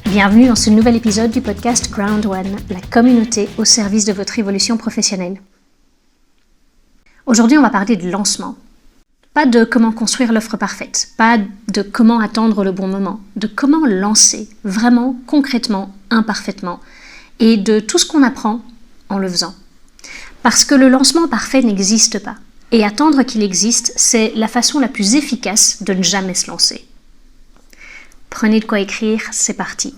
Bienvenue dans ce nouvel épisode du podcast Ground One, la communauté au service de votre évolution professionnelle. Aujourd'hui, on va parler de lancement. Pas de comment construire l'offre parfaite, pas de comment attendre le bon moment, de comment lancer, vraiment, concrètement, imparfaitement, et de tout ce qu'on apprend en le faisant. Parce que le lancement parfait n'existe pas, et attendre qu'il existe, c'est la façon la plus efficace de ne jamais se lancer. Prenez de quoi écrire, c'est parti.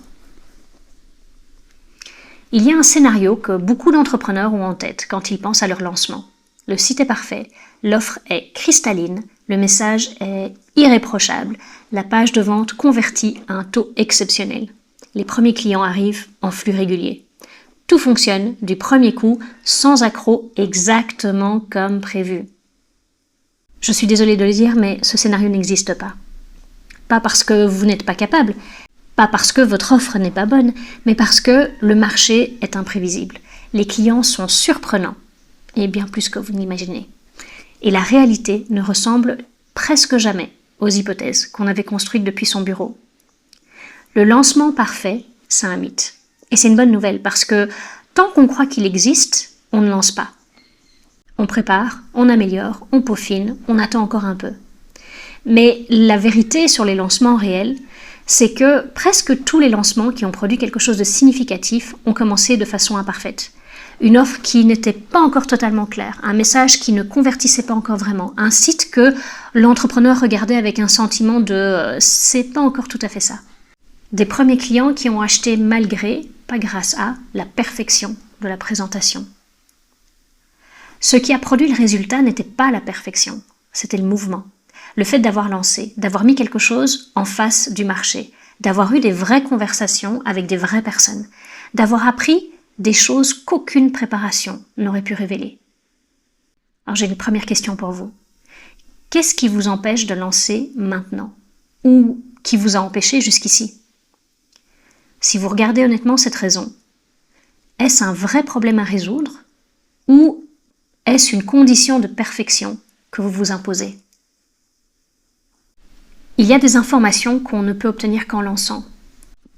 Il y a un scénario que beaucoup d'entrepreneurs ont en tête quand ils pensent à leur lancement. Le site est parfait, l'offre est cristalline, le message est irréprochable, la page de vente convertit à un taux exceptionnel. Les premiers clients arrivent en flux régulier. Tout fonctionne du premier coup, sans accroc, exactement comme prévu. Je suis désolée de le dire, mais ce scénario n'existe pas. Pas parce que vous n'êtes pas capable, pas parce que votre offre n'est pas bonne, mais parce que le marché est imprévisible. Les clients sont surprenants, et bien plus que vous n'imaginez. Et la réalité ne ressemble presque jamais aux hypothèses qu'on avait construites depuis son bureau. Le lancement parfait, c'est un mythe. Et c'est une bonne nouvelle, parce que tant qu'on croit qu'il existe, on ne lance pas. On prépare, on améliore, on peaufine, on attend encore un peu. Mais la vérité sur les lancements réels, c'est que presque tous les lancements qui ont produit quelque chose de significatif ont commencé de façon imparfaite. Une offre qui n'était pas encore totalement claire, un message qui ne convertissait pas encore vraiment, un site que l'entrepreneur regardait avec un sentiment de « c'est pas encore tout à fait ça ». Des premiers clients qui ont acheté malgré, pas grâce à, la perfection de la présentation. Ce qui a produit le résultat n'était pas la perfection, c'était le mouvement. Le fait d'avoir lancé, d'avoir mis quelque chose en face du marché, d'avoir eu des vraies conversations avec des vraies personnes, d'avoir appris des choses qu'aucune préparation n'aurait pu révéler. Alors j'ai une première question pour vous. Qu'est-ce qui vous empêche de lancer maintenant? Ou qui vous a empêché jusqu'ici? Si vous regardez honnêtement cette raison, est-ce un vrai problème à résoudre? Ou est-ce une condition de perfection que vous vous imposez? Il y a des informations qu'on ne peut obtenir qu'en lançant.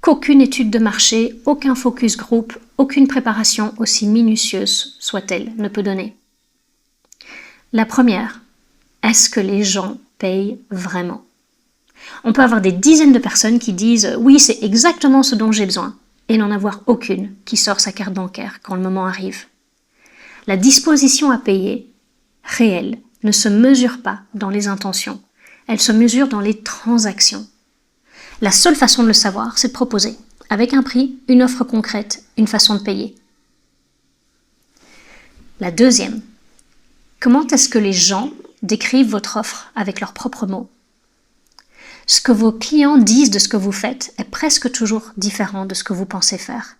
Qu'aucune étude de marché, aucun focus group, aucune préparation aussi minutieuse soit-elle ne peut donner. La première, est-ce que les gens payent vraiment? On peut avoir des dizaines de personnes qui disent « oui, c'est exactement ce dont j'ai besoin » et n'en avoir aucune qui sort sa carte bancaire quand le moment arrive. La disposition à payer, réelle, ne se mesure pas dans les intentions. Elle se mesure dans les transactions. La seule façon de le savoir, c'est de proposer, avec un prix, une offre concrète, une façon de payer. La deuxième, comment est-ce que les gens décrivent votre offre avec leurs propres mots? Ce que vos clients disent de ce que vous faites est presque toujours différent de ce que vous pensez faire.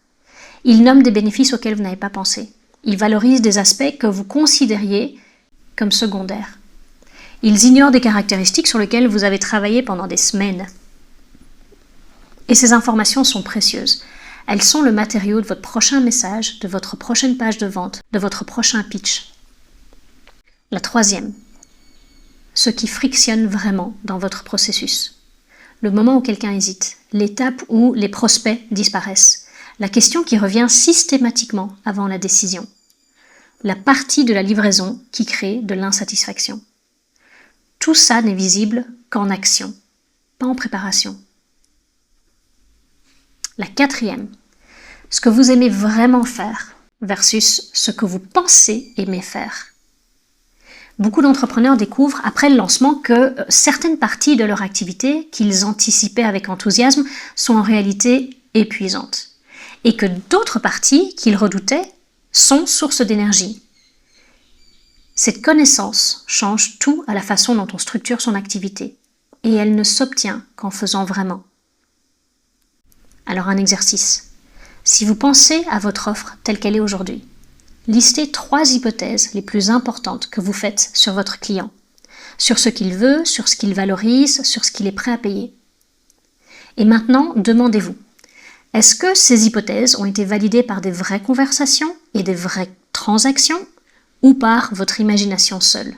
Ils nomment des bénéfices auxquels vous n'avez pas pensé. Ils valorisent des aspects que vous considériez comme secondaires. Ils ignorent des caractéristiques sur lesquelles vous avez travaillé pendant des semaines. Et ces informations sont précieuses. Elles sont le matériau de votre prochain message, de votre prochaine page de vente, de votre prochain pitch. La troisième, ce qui frictionne vraiment dans votre processus. Le moment où quelqu'un hésite, l'étape où les prospects disparaissent, la question qui revient systématiquement avant la décision, la partie de la livraison qui crée de l'insatisfaction. Tout ça n'est visible qu'en action, pas en préparation. La quatrième, ce que vous aimez vraiment faire versus ce que vous pensez aimer faire. Beaucoup d'entrepreneurs découvrent après le lancement que certaines parties de leur activité qu'ils anticipaient avec enthousiasme sont en réalité épuisantes et que d'autres parties qu'ils redoutaient sont source d'énergie. Cette connaissance change tout à la façon dont on structure son activité et elle ne s'obtient qu'en faisant vraiment. Alors un exercice. Si vous pensez à votre offre telle qu'elle est aujourd'hui, listez 3 hypothèses les plus importantes que vous faites sur votre client, sur ce qu'il veut, sur ce qu'il valorise, sur ce qu'il est prêt à payer. Et maintenant, demandez-vous, est-ce que ces hypothèses ont été validées par des vraies conversations et des vraies transactions ou par votre imagination seule?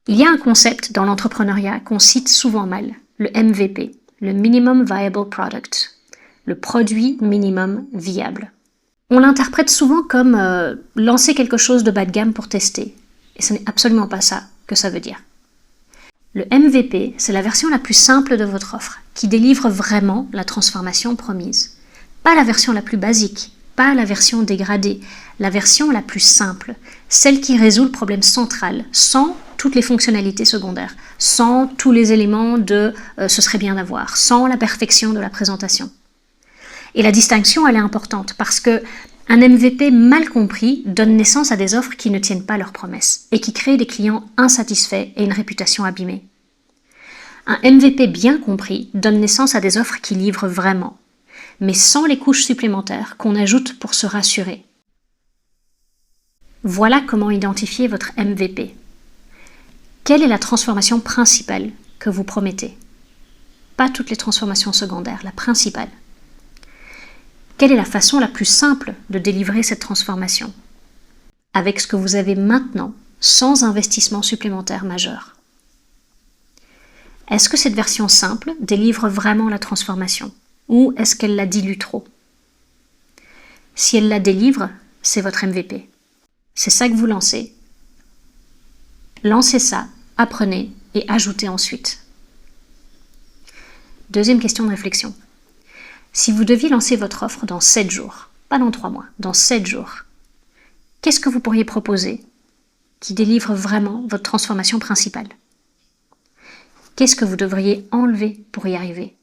Il y a un concept dans l'entrepreneuriat qu'on cite souvent mal, le MVP, le Minimum Viable Product, le produit minimum viable. On l'interprète souvent comme lancer quelque chose de bas de gamme pour tester, et ce n'est absolument pas ça que ça veut dire. Le MVP, c'est la version la plus simple de votre offre, qui délivre vraiment la transformation promise. Pas la version la plus basique, pas la version dégradée, la version la plus simple, celle qui résout le problème central, sans toutes les fonctionnalités secondaires, sans tous les éléments de ce serait bien d'avoir, sans la perfection de la présentation. Et la distinction, elle est importante, parce que un MVP mal compris donne naissance à des offres qui ne tiennent pas leurs promesses et qui créent des clients insatisfaits et une réputation abîmée. Un MVP bien compris donne naissance à des offres qui livrent vraiment, mais sans les couches supplémentaires qu'on ajoute pour se rassurer. Voilà comment identifier votre MVP. Quelle est la transformation principale que vous promettez? Pas toutes les transformations secondaires, la principale. Quelle est la façon la plus simple de délivrer cette transformation? Avec ce que vous avez maintenant, sans investissement supplémentaire majeur. Est-ce que cette version simple délivre vraiment la transformation? Ou est-ce qu'elle la dilue trop? Si elle la délivre, c'est votre MVP. C'est ça que vous lancez. Lancez ça, apprenez et ajoutez ensuite. Deuxième question de réflexion. Si vous deviez lancer votre offre dans 7 jours, pas dans 3 mois, dans 7 jours, qu'est-ce que vous pourriez proposer qui délivre vraiment votre transformation principale? Qu'est-ce que vous devriez enlever pour y arriver?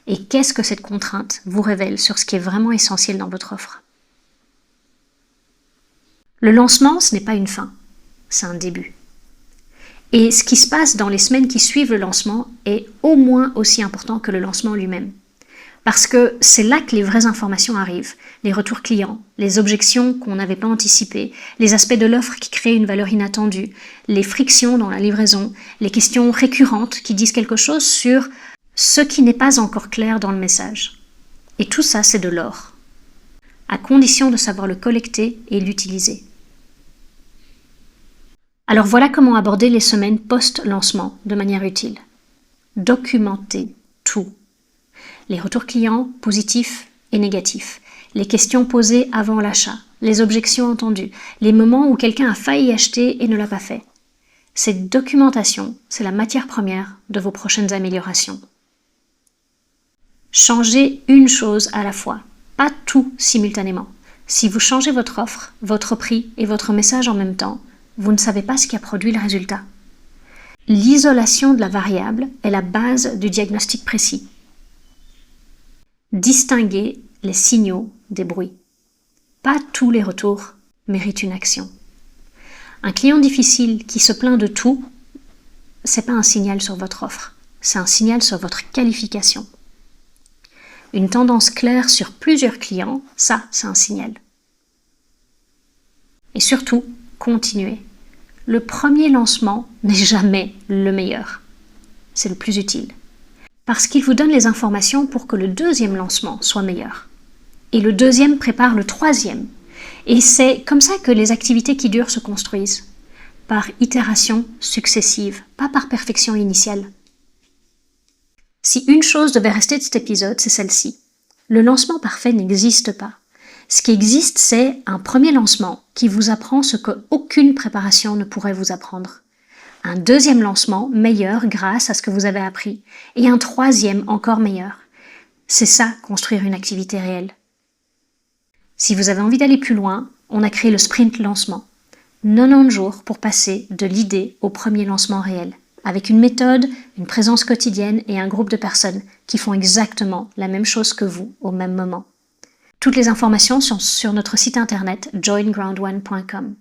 Et qu'est-ce que cette contrainte vous révèle sur ce qui est vraiment essentiel dans votre offre? Le lancement, ce n'est pas une fin, c'est un début. Et ce qui se passe dans les semaines qui suivent le lancement est au moins aussi important que le lancement lui-même. Parce que c'est là que les vraies informations arrivent, les retours clients, les objections qu'on n'avait pas anticipées, les aspects de l'offre qui créent une valeur inattendue, les frictions dans la livraison, les questions récurrentes qui disent quelque chose sur ce qui n'est pas encore clair dans le message. Et tout ça, c'est de l'or, à condition de savoir le collecter et l'utiliser. Alors voilà comment aborder les semaines post-lancement de manière utile. Documenter tout. Les retours clients positifs et négatifs, les questions posées avant l'achat, les objections entendues, les moments où quelqu'un a failli acheter et ne l'a pas fait. Cette documentation, c'est la matière première de vos prochaines améliorations. Changez une chose à la fois, pas tout simultanément. Si vous changez votre offre, votre prix et votre message en même temps, vous ne savez pas ce qui a produit le résultat. L'isolation de la variable est la base du diagnostic précis. Distinguer les signaux des bruits. Pas tous les retours méritent une action. Un client difficile qui se plaint de tout, c'est pas un signal sur votre offre, c'est un signal sur votre qualification. Une tendance claire sur plusieurs clients, ça, c'est un signal. Et surtout, continuez. Le premier lancement n'est jamais le meilleur. C'est le plus utile. Parce qu'il vous donne les informations pour que le deuxième lancement soit meilleur. Et le deuxième prépare le troisième. Et c'est comme ça que les activités qui durent se construisent. Par itération successive, pas par perfection initiale. Si une chose devait rester de cet épisode, c'est celle-ci. Le lancement parfait n'existe pas. Ce qui existe, c'est un premier lancement qui vous apprend ce qu'aucune préparation ne pourrait vous apprendre. Un deuxième lancement meilleur grâce à ce que vous avez appris. Et un troisième encore meilleur. C'est ça, construire une activité réelle. Si vous avez envie d'aller plus loin, on a créé le sprint lancement. 90 jours pour passer de l'idée au premier lancement réel. Avec une méthode, une présence quotidienne et un groupe de personnes qui font exactement la même chose que vous au même moment. Toutes les informations sont sur notre site internet joingroundone.com.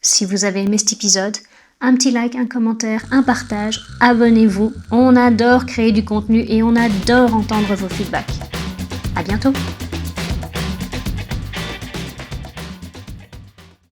Si vous avez aimé cet épisode, un petit like, un commentaire, un partage, abonnez-vous. On adore créer du contenu et on adore entendre vos feedbacks. À bientôt!